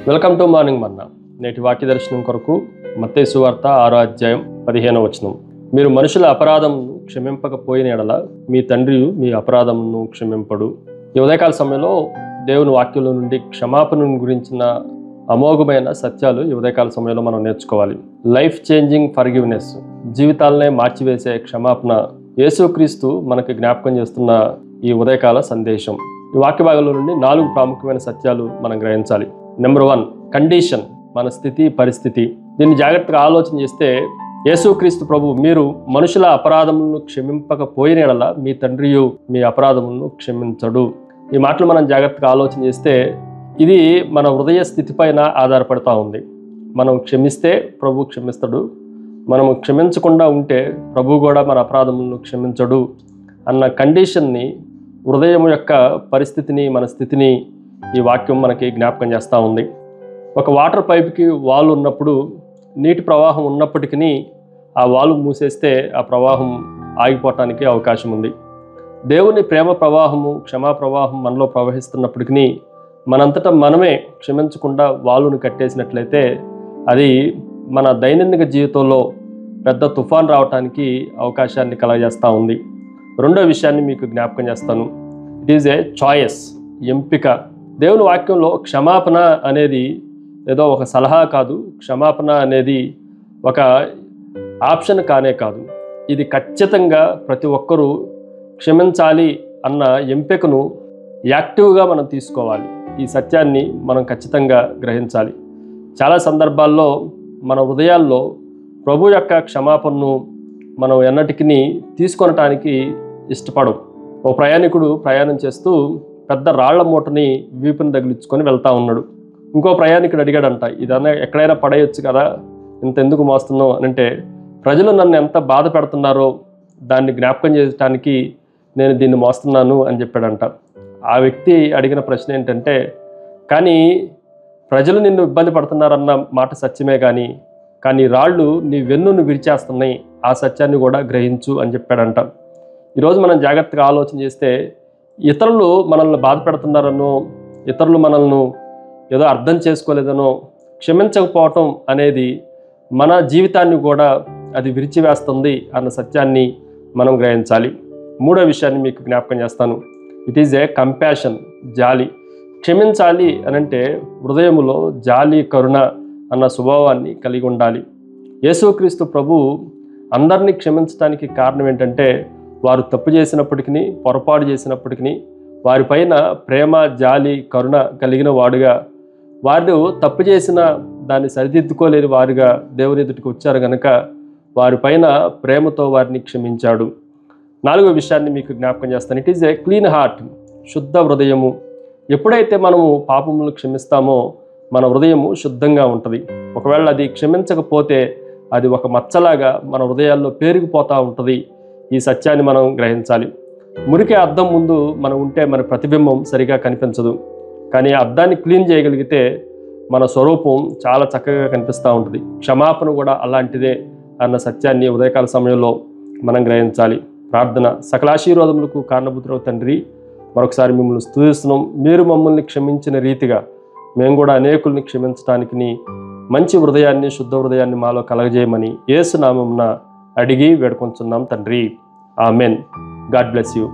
Welcome to morning మన్నా. నేటి వాక్య దర్శనం కొరకు మత్తయి సువార్త 6వ అధ్యాయం 15వ వచనం. మీరు మనుషుల అపరాధమును క్షమింపకపోయిన ఎడల మీ తండ్రి మీ అపరాధమును క్షమింపడు. ఈ ఉదయకాల సమయంలో దేవుని వాక్యంలో నుండి క్షమాపణ గురించిన అమోఘమైన సత్యాలు ఈ ఉదయకాల సమయంలో మనం నేర్చుకోవాలి. లైఫ్ చేంజింగ్ ఫర్గివ్నెస్, జీవితాలనే మార్చివేసే క్షమాపణ యేసుక్రీస్తు మనకి జ్ఞాపకం చేస్తున్న ఈ ఉదయకాల సందేశం. ఈ వాక్య భాగంలో నుండి 4 ప్రాముఖ్యమైన సత్యాలు మనం గ్రహించాలి. నెంబర్ 1, కండిషన్, మన స్థితి, పరిస్థితి. దీన్ని జాగ్రత్తగా ఆలోచన చేస్తే యేసుక్రీస్తు ప్రభు మీరు మనుషుల అపరాధములను క్షమింపకపోయిన యెడల మీ తండ్రియు మీ అపరాధములను క్షమించడు. ఈ మాటలు మనం జాగ్రత్తగా ఆలోచన చేస్తే ఇది మన హృదయ స్థితి పైన ఆధారపడతా ఉంది. మనం క్షమిస్తే ప్రభు క్షమిస్తాడు, మనము క్షమించకుండా ఉంటే ప్రభు కూడా మన అపరాధములను క్షమించడు అన్న కండిషన్ని, హృదయం యొక్క పరిస్థితిని, మన స్థితిని ఈ వాక్యం మనకి జ్ఞాపకం చేస్తూ ఉంది. ఒక వాటర్ పైప్కి వాల్ ఉన్నప్పుడు నీటి ప్రవాహం ఉన్నప్పటికీ ఆ వాల్ మూసేస్తే ఆ ప్రవాహం ఆగిపోవటానికి అవకాశం ఉంది. దేవుని ప్రేమ ప్రవాహము, క్షమా ప్రవాహం మనలో ప్రవహిస్తున్నప్పటికీ మనంతటా మనమే క్షమించకుండా వాలును కట్టేసినట్లయితే అది మన దైనందిన జీవితంలో పెద్ద తుఫాన్ రావడానికి అవకాశాన్ని కలగజేస్తూ ఉంది. రెండో విషయాన్ని మీకు జ్ఞాపకం చేస్తాను. ఇట్ ఈజ్ ఏ చాయిస్, ఎంపిక. దేవుని వాక్యంలో క్షమాపణ అనేది ఏదో ఒక సలహా కాదు, క్షమాపణ అనేది ఒక ఆప్షన్ కానే కాదు. ఇది ఖచ్చితంగా ప్రతి ఒక్కరూ క్షమించాలి అన్న ఎంపికను యాక్టివ్గా మనం తీసుకోవాలి. ఈ సత్యాన్ని మనం ఖచ్చితంగా గ్రహించాలి. చాలా సందర్భాల్లో మన హృదయాల్లో ప్రభు యొక్క క్షమాపణను మనం ఎన్నటికీ తీసుకొనటానికి ఇష్టపడం. ఓ ప్రయాణికుడు ప్రయాణం చేస్తూ పెద్ద రాళ్ల మూటని వీపుని తగిలించుకొని వెళ్తూ ఉన్నాడు. ఇంకో ప్రయాణికుడు అడిగాడంట, ఇదన్నా ఎక్కడైనా పడేయచ్చు కదా, ఇంత ఎందుకు మోస్తున్నావు అని. అంటే ప్రజలు నన్ను ఎంత బాధ పెడుతున్నారో దాన్ని జ్ఞాపకం చేయడానికి నేను దీన్ని మోస్తున్నాను అని చెప్పాడంట. ఆ వ్యక్తి అడిగిన ప్రశ్న ఏంటంటే, కానీ ప్రజలు నిన్ను ఇబ్బంది పడుతున్నారన్న మాట సత్యమే, కానీ రాళ్ళు నీ వెన్నును విరిచేస్తున్నాయి, ఆ సత్యాన్ని కూడా గ్రహించు అని చెప్పాడంట. ఈరోజు మనం జాగ్రత్తగా ఆలోచన చేస్తే ఇతరులు మనల్ని బాధ పెడుతున్నారనో, ఇతరులు మనల్ని ఏదో అర్థం చేసుకోలేదనో క్షమించకపోవటం అనేది మన జీవితాన్ని కూడా అది విరిచివేస్తుంది అన్న సత్యాన్ని మనం గ్రహించాలి. మూడో విషయాన్ని మీకు జ్ఞాపకం చేస్తాను. ఇట్ ఈజ్ ఏ కంపాషన్, జాలి. క్షమించాలి అనంటే హృదయములో జాలి, కరుణ అన్న స్వభావాన్ని కలిగి ఉండాలి. యేసుక్రీస్తు ప్రభు అందరినీ క్షమించడానికి కారణం ఏంటంటే వారు తప్పు చేసినప్పటికీ, పొరపాటు చేసినప్పటికీ వారిపైన ప్రేమ, జాలి, కరుణ కలిగిన వాడుగా, వారు తప్పు చేసిన దాన్ని సరిదిద్దుకోలేని వారుగా దేవుని ఎదుటికి వచ్చారు కనుక వారిపైన ప్రేమతో వారిని క్షమించాడు. 4వ విషయాన్ని మీకు జ్ఞాపకం చేస్తాను. It is a clean heart, శుద్ధ హృదయము. ఎప్పుడైతే మనము పాపములు క్షమిస్తామో మన హృదయము శుద్ధంగా ఉంటుంది. ఒకవేళ అది క్షమించకపోతే అది ఒక మచ్చలాగా మన హృదయాల్లో పేరుకుపోతూ ఉంటుంది. ఈ సత్యాన్ని మనం గ్రహించాలి. మురికి అద్దం ముందు మనం ఉంటే మన ప్రతిబింబం సరిగా కనిపించదు, కానీ అద్దాన్ని క్లీన్ చేయగలిగితే మన స్వరూపం చాలా చక్కగా కనిపిస్తూ ఉంటుంది. క్షమాపణ కూడా అలాంటిదే అన్న సత్యాన్ని ఉదయకాల సమయంలో మనం గ్రహించాలి. ప్రార్థన. సకలాశీర్వాదములకు కారణభూతుడవు తండ్రి, మరొకసారి మిమ్మల్ని స్తుతిస్తున్నాం. మీరు మమ్మల్ని క్షమించిన రీతిగా మేము కూడా అనేకుల్ని క్షమించడానికి మంచి హృదయాన్ని, శుద్ధ హృదయాన్ని మాలో కలగజేయమని యేసు నామమున అడిగి వేడుకొంచున్నాం తండ్రి. ఆమెన్. God bless you.